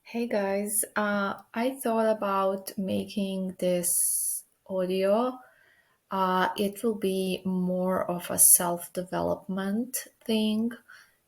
Hey guys, I thought about making this audio. It will be more of a self-development thing.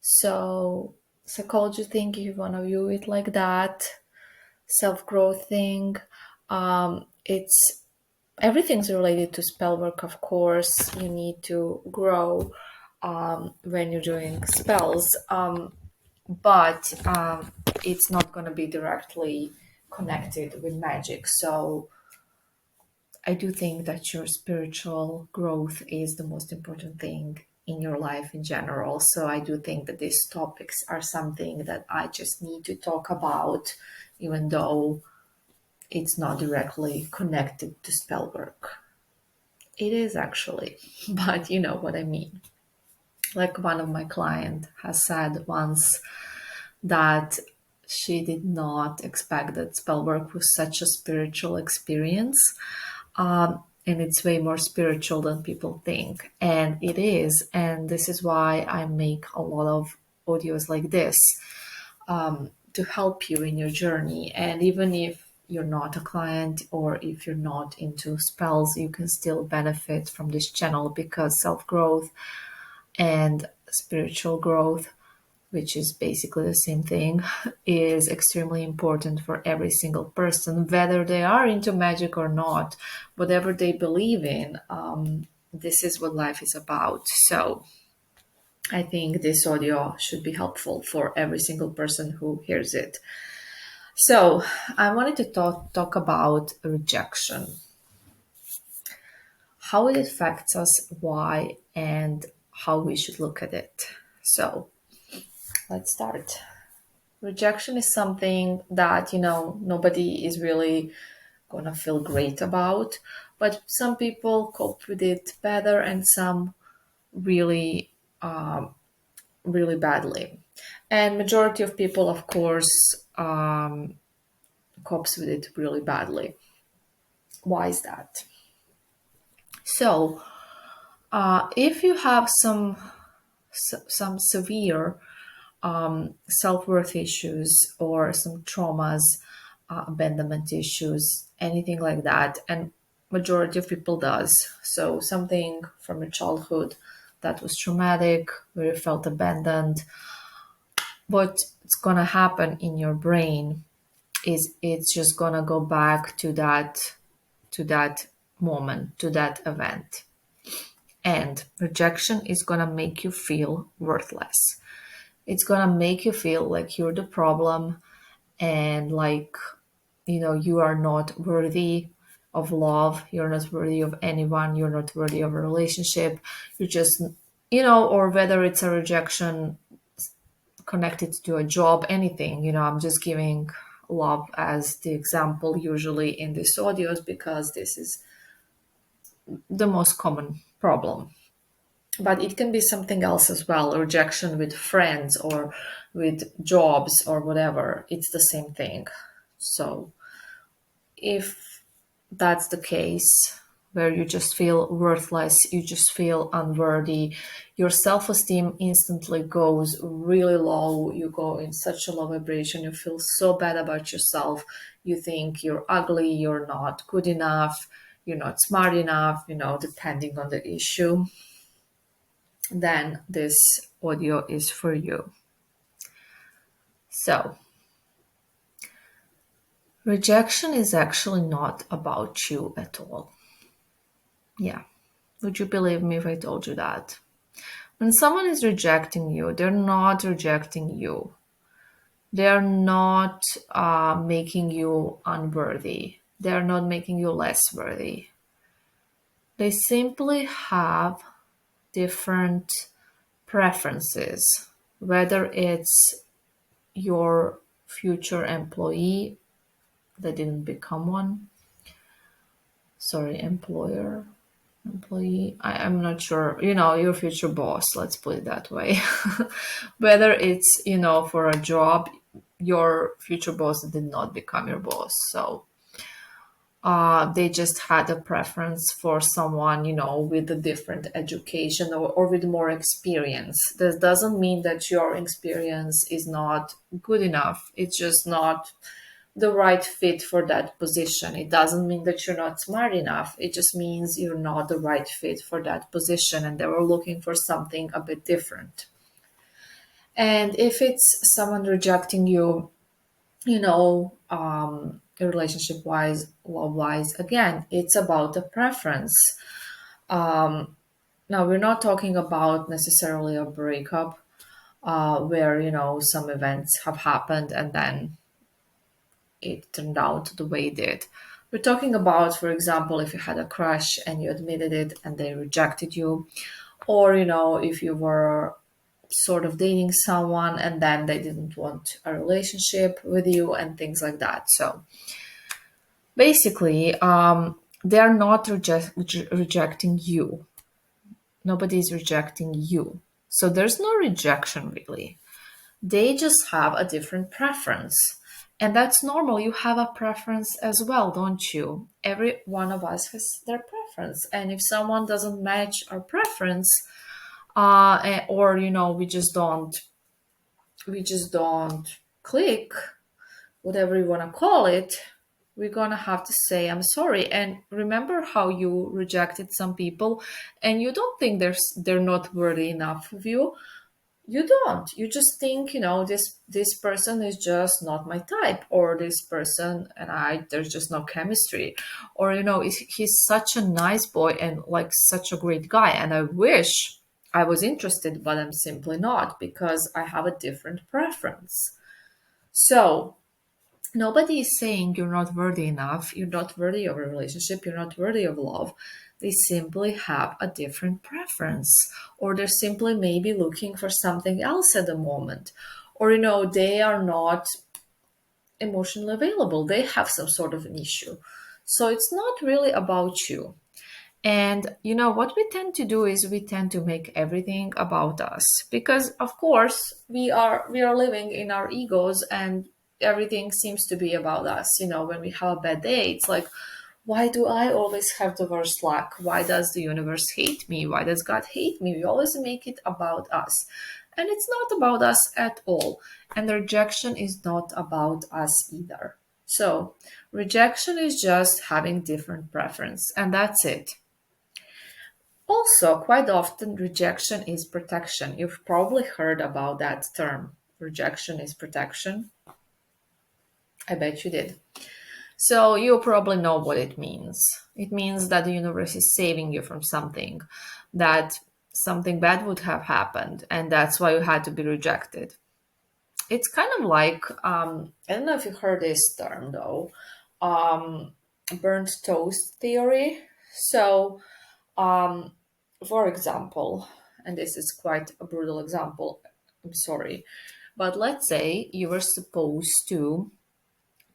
So, psychology thing, if you want to view it like that, self-growth thing. It's everything's related to spell work, of course. You need to grow when you're doing spells. But it's not going to be directly connected with magic. So I do think that your spiritual growth is the most important thing in your life in general. So I do think that these topics are something that I just need to talk about, even though it's not directly connected to spell work. It is actually, but you know what I mean. Like one of my client has said once that she did not expect that spell work was such a spiritual experience. And it's way more spiritual than people think. And it is. And this is why I make a lot of audios like this to help you in your journey. And even if you're not a client or if you're not into spells, you can still benefit from this channel because self growth and spiritual growth, which is basically the same thing, is extremely important for every single person, whether they are into magic or not, whatever they believe in. This is what life is about. So I think this audio should be helpful for every single person who hears it. So I wanted to talk about rejection, how it affects us, why, and how we should look at it. So let's start. Rejection is something that, nobody is really gonna feel great about, but some people cope with it better and some really, really badly. And majority of people, of course, copes with it really badly. Why is that? So, if you have some severe self-worth issues or some traumas, abandonment issues, anything like that, and majority of people does. So something from your childhood that was traumatic, where you felt abandoned, what's gonna happen in your brain is it's just gonna go back to that moment, to that event. And rejection is gonna make you feel worthless. It's gonna make you feel like you're the problem and like, you are not worthy of love, you're not worthy of anyone, you're not worthy of a relationship. You're just, or whether it's a rejection connected to a job, anything, I'm just giving love as the example usually in these audios because this is the most common problem. But it can be something else as well, rejection with friends or with jobs or whatever. It's the same thing. So if that's the case, where you just feel worthless, you just feel unworthy, your self-esteem instantly goes really low, you go in such a low vibration, you feel so bad about yourself, you think you're ugly, you're not good enough, you're not smart enough, depending on the issue, then this audio is for you. So, rejection is actually not about you at all. Yeah. Would you believe me if I told you that? When someone is rejecting you, they're not rejecting you. They're not making you unworthy. They're not making you less worthy. They simply have different preferences, whether it's your future employee that didn't become one, sorry, employee, I'm not sure, your future boss, let's put it that way. Whether it's, for a job, your future boss did not become your boss. So They just had a preference for someone, with a different education, or with more experience. This doesn't mean that your experience is not good enough. It's just not the right fit for that position. It doesn't mean that you're not smart enough. It just means you're not the right fit for that position, and they were looking for something a bit different. And if it's someone rejecting you, relationship wise, love wise, again, it's about a preference. Now, we're not talking about necessarily a breakup, where, some events have happened and then it turned out the way it did. We're talking about, for example, if you had a crush and you admitted it and they rejected you, or, if you were sort of dating someone and then they didn't want a relationship with you and things like that. So basically, they are not rejecting you. Nobody's rejecting you. So there's no rejection really. They just have a different preference. And that's normal. You have a preference as well, don't you? Every one of us has their preference. And if someone doesn't match our preference, or we just don't click, whatever you want to call it, we're going to have to say I'm sorry. And remember how you rejected some people and you don't think they're not worthy enough of you. You don't. You just think, this person is just not my type, or this person and I, there's just no chemistry, or he's such a nice boy and like such a great guy, and I wish I was interested, but I'm simply not because I have a different preference. So nobody is saying you're not worthy enough, you're not worthy of a relationship, you're not worthy of love. They simply have a different preference, or they're simply maybe looking for something else at the moment, or they are not emotionally available, they have some sort of an issue. So it's not really about you. And what we tend to do is we tend to make everything about us, because of course we are living in our egos, and everything seems to be about us. When we have a bad day, it's like, why do I always have the worst luck? Why does the universe hate me? Why does God hate me? We always make it about us. And it's not about us at all. And the rejection is not about us either. So rejection is just having different preference, and that's it. Also, quite often, rejection is protection. You've probably heard about that term. Rejection is protection. I bet you did. So, you probably know what it means. It means that the universe is saving you from something, that something bad would have happened, and that's why you had to be rejected. It's kind of like, I don't know if you heard this term though, um, burnt toast theory. So, um, for example, and this is quite a brutal example, I'm sorry, but let's say you were supposed to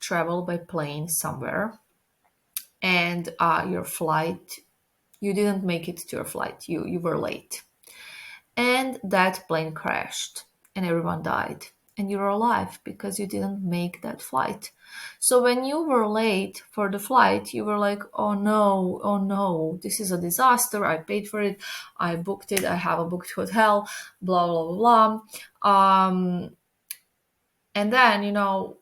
travel by plane somewhere, and your flight, you didn't make it to your flight, you were late, and that plane crashed and everyone died, and you're alive because you didn't make that flight. So when you were late for the flight, you were like, oh no, this is a disaster. I paid for it, I booked it, I have a booked hotel, blah blah blah blah. And then,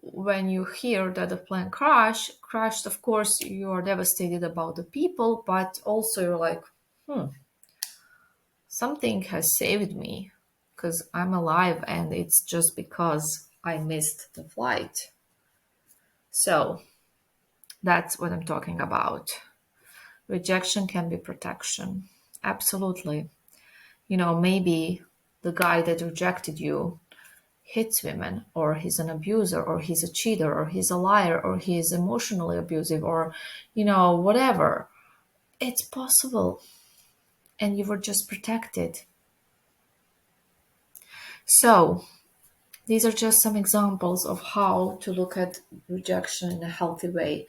when you hear that the plane crashed, of course you are devastated about the people, but also you're like, something has saved me because I'm alive, and it's just because I missed the flight. So that's what I'm talking about. Rejection can be protection. Absolutely. Maybe the guy that rejected you hits women, or he's an abuser, or he's a cheater, or he's a liar, or he's emotionally abusive, or, whatever. It's possible. And you were just protected. So, these are just some examples of how to look at rejection in a healthy way.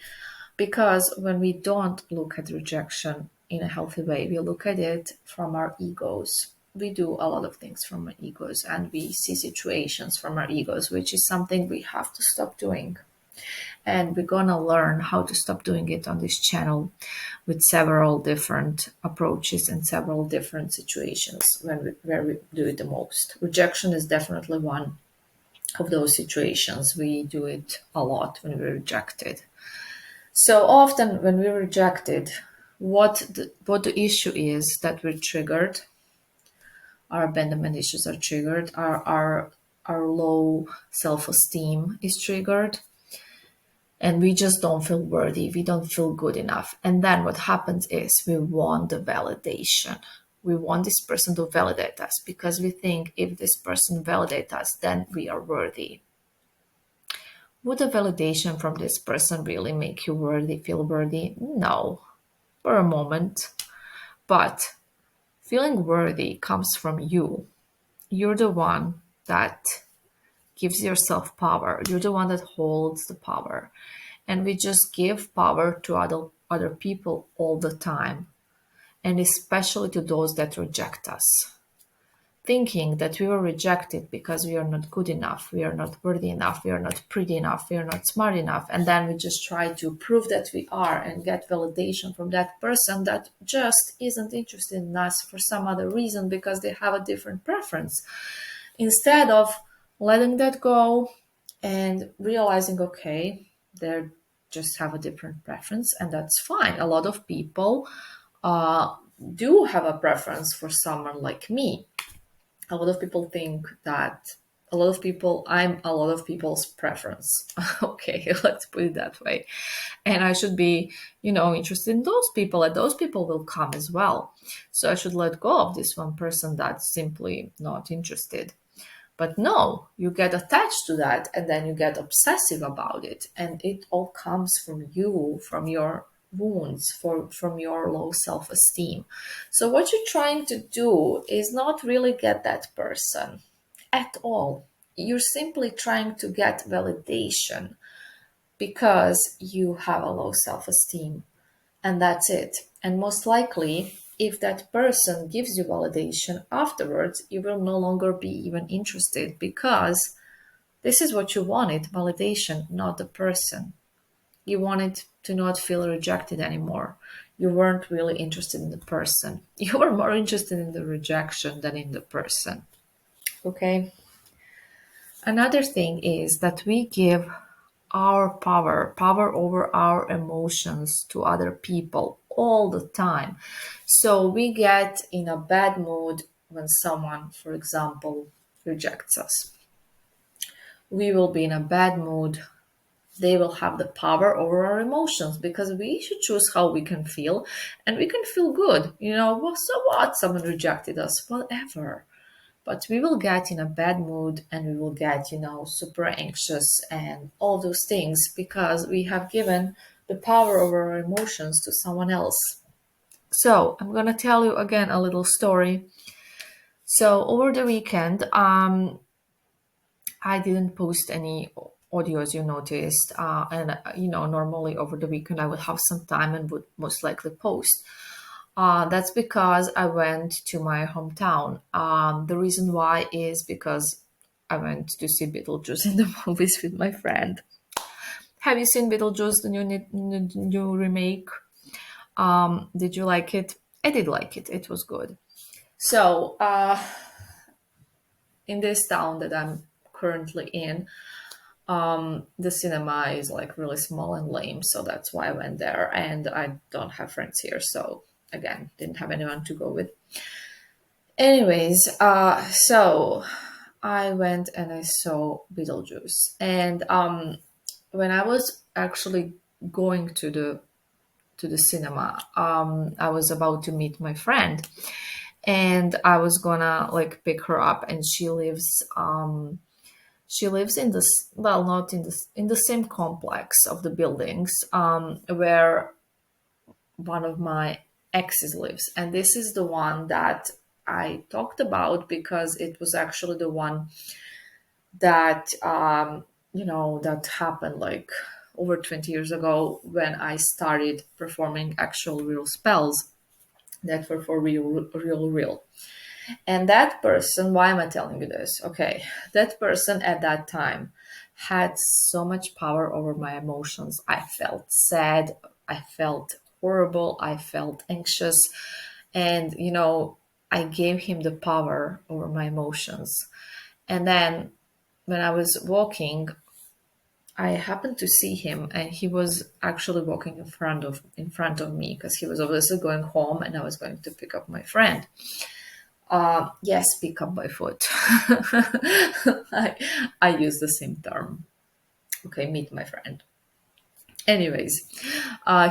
Because when we don't look at rejection in a healthy way, we look at it from our egos. We do a lot of things from our egos, and we see situations from our egos, which is something we have to stop doing. And we're gonna learn how to stop doing it on this channel with several different approaches and several different situations where we do it the most. Rejection is definitely one of those situations. We do it a lot when we're rejected. So often when we're rejected, what the issue is that we're triggered, our abandonment issues are triggered, our low self-esteem is triggered, and we just don't feel worthy, we don't feel good enough. And then what happens is we want the validation. We want this person to validate us because we think if this person validates us, then we are worthy. Would the validation from this person really make you worthy, feel worthy? No, for a moment. But feeling worthy comes from you. You're the one that gives yourself power. You're the one that holds the power. And we just give power to other people all the time, and especially to those that reject us. Thinking that we were rejected because we are not good enough, we are not worthy enough, we are not pretty enough, we are not smart enough. And then we just try to prove that we are and get validation from that person that just isn't interested in us for some other reason because they have a different preference. Instead of letting that go and realizing, okay, they just have a different preference, and that's fine. A lot of people uh, do have a preference for someone like me. A lot of people think that I'm a lot of people's preference. Okay, let's put it that way. And I should be, interested in those people, and those people will come as well. So I should let go of this one person that's simply not interested. But no, you get attached to that and then you get obsessive about it. And it all comes from you, from your wounds, from your low self esteem. So, what you're trying to do is not really get that person at all. You're simply trying to get validation because you have a low self esteem, and that's it. And most likely, if that person gives you validation afterwards, you will no longer be even interested because this is what you wanted, validation, not the person. You wanted to not feel rejected anymore. You weren't really interested in the person. You were more interested in the rejection than in the person. Okay? Another thing is that we give our power over our emotions to other people all the time. So we get in a bad mood when someone, for example, rejects us. We will be in a bad mood. They will have the power over our emotions because we should choose how we can feel, and we can feel good. Well, so what? Someone rejected us, whatever. But we will get in a bad mood and we will get, super anxious and all those things because we have given the power over our emotions to someone else. So I'm going to tell you again a little story. So over the weekend, I didn't post any audios, you noticed. And, normally over the weekend I would have some time and would most likely post. That's because I went to my hometown. The reason why is because I went to see Beetlejuice in the movies with my friend. Have you seen Beetlejuice, the new remake? Did you like it? I did like it. It was good. So, in this town that I'm currently in, the cinema is like really small and lame, so that's why I went there. And I don't have friends here, so again, didn't have anyone to go with. Anyways, so I went and I saw Beetlejuice, and when I was actually going to the cinema, I was about to meet my friend, and I was gonna like pick her up, and she lives in this, well, not in this, in the same complex of the buildings where one of my exes lives. And this is the one that I talked about because it was actually the one that, that happened like over 20 years ago when I started performing actual real spells that were for real. And that person, why am I telling you this? Okay, that person at that time had so much power over my emotions. I felt sad, I felt horrible, I felt anxious, and I gave him the power over my emotions. And then when I was walking, I happened to see him, and he was actually walking in front of me because he was obviously going home, and I was going to pick up my friend. Yes, pick up by foot. I use the same term. Okay, meet my friend. Anyways,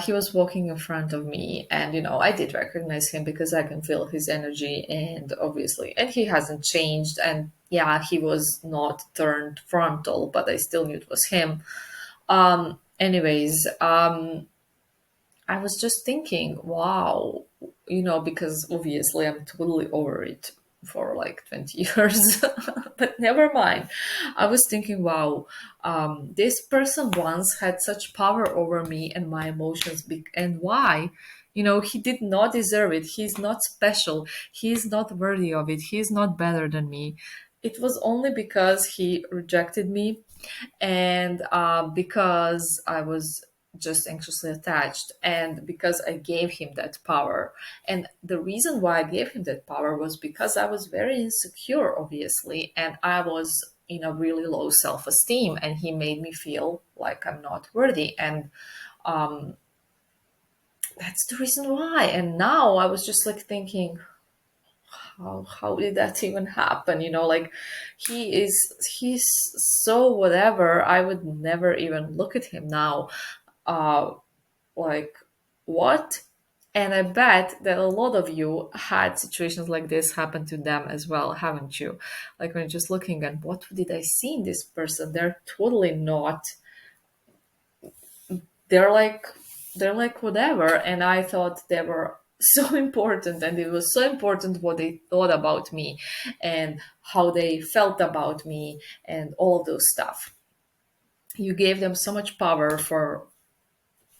he was walking in front of me, and I did recognize him because I can feel his energy, and obviously, and he hasn't changed. And yeah, he was not turned frontal, but I still knew it was him. Anyways, I was just thinking, wow, because obviously I'm totally over it for like 20 years, but never mind. I was thinking, wow, this person once had such power over me and my emotions, and why? He did not deserve it. He's not special. He's not worthy of it. He's not better than me. It was only because he rejected me, and because I was just anxiously attached, and because I gave him that power. And the reason why I gave him that power was because I was very insecure, obviously, and I was in a really low self-esteem, and he made me feel like I'm not worthy. And that's the reason why. And now I was just like thinking, how did that even happen? Like, he's so whatever. I would never even look at him now. uh like, what? And I bet that a lot of you had situations like this happen to them as well, haven't you? Like, when you're just looking at, what did I see in this person? They're totally not. they're like they're like whatever, and I thought they were so important, and it was so important what they thought about me and how they felt about me and all of those stuff. You gave them so much power for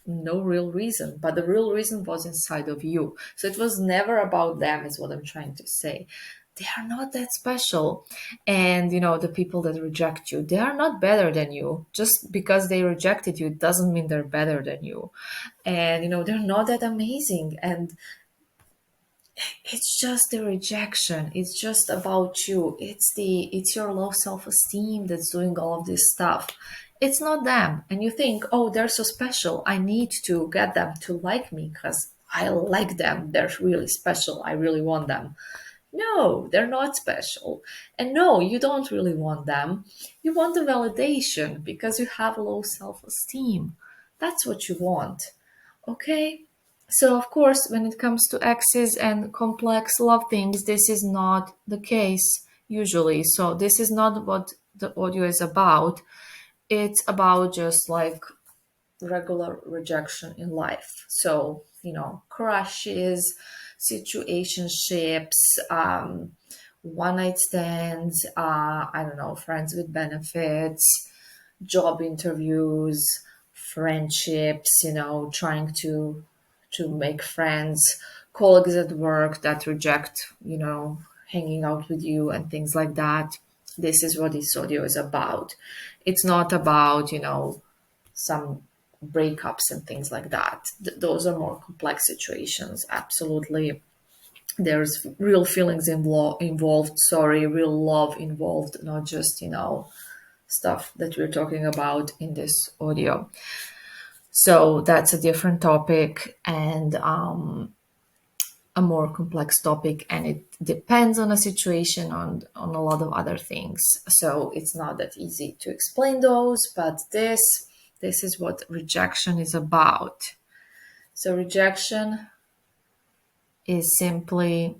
no real reason, but the real reason was inside of you. So it was never about them, is what I'm trying to say. They are not that special. And the people that reject you, they are not better than you. Just because they rejected you doesn't mean they're better than you. And they're not that amazing. And it's just the rejection. It's just about you. It's your low self-esteem that's doing all of this stuff. It's not them. And you think, oh, they're so special, I need to get them to like me because I like them, they're really special, I really want them. No, they're not special. And no, you don't really want them. You want the validation because you have low self-esteem. That's what you want. Okay? So, of course, when it comes to exes and complex love things, this is not the case usually. So, this is not what the audio is about. It's about just like regular rejection in life. So, crushes, situationships, one night stands, I don't know, friends with benefits, job interviews, friendships, trying to make friends, colleagues at work that reject, hanging out with you and things like that. This is what this audio is about. It's not about, some breakups and things like that. Those are more complex situations. Absolutely. There's real feelings involved, sorry, real love involved, not just, stuff that we're talking about in this audio. So that's a different topic, and a more complex topic, and it depends on a situation, on a lot of other things. So it's not that easy to explain those, but this is what rejection is about. So rejection is simply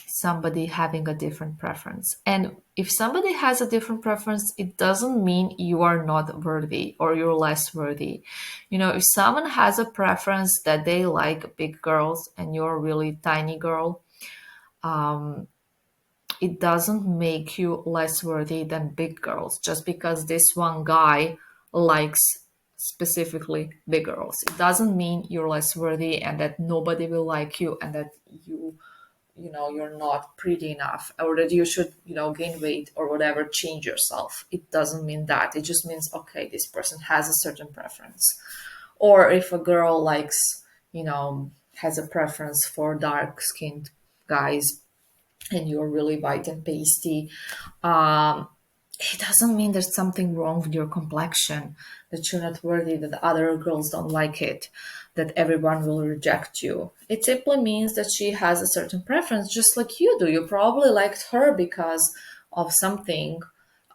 somebody having a different preference. And if somebody has a different preference, it doesn't mean you are not worthy or you're less worthy. If someone has a preference that they like big girls and you're a really tiny girl, it doesn't make you less worthy than big girls just because this one guy likes specifically big girls. It doesn't mean you're less worthy and that nobody will like you and that you're not pretty enough, or that you should gain weight or whatever, change yourself. It doesn't mean that. It just means, okay, this person has a certain preference. Or if a girl likes, has a preference for dark skinned guys, and you're really white and pasty, um, it doesn't mean there's something wrong with your complexion, that you're not worthy, that other girls don't like it, that everyone will reject you. It simply means that she has a certain preference, just like you do. You probably liked her because of something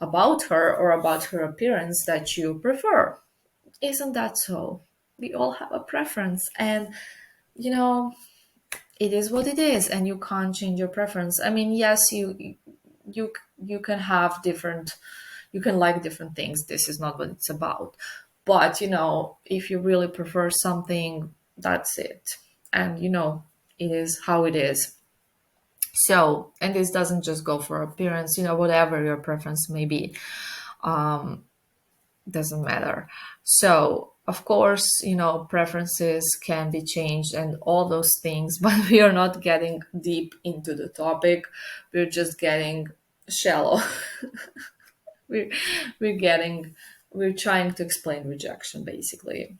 about her or about her appearance that you prefer. Isn't that so? We all have a preference, and you know, it is what it is, and you can't change your preference. I mean, yes, you you can have different, you can like different things. This is not what it's about. But if you really prefer something, that's it. And it is how it is. So, and this doesn't just go for appearance, whatever your preference may be. Doesn't matter. So, of course, preferences can be changed and all those things, but we are not getting deep into the topic. We're just getting shallow. we're, we're getting, we're trying to explain rejection basically.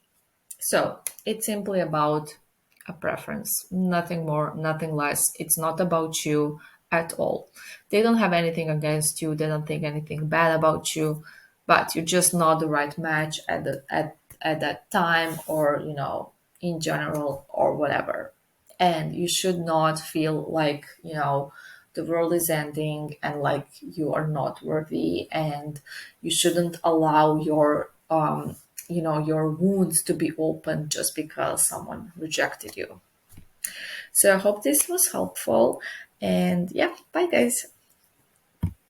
So, it's simply about a preference, nothing more, nothing less. It's not about you at all. They don't have anything against you, they don't think anything bad about you, but you're just not the right match at that time, or in general, or whatever. And you should not feel like the world is ending and like you are not worthy, and you shouldn't allow your wounds to be open just because someone rejected you. So I hope this was helpful, and yeah, bye guys.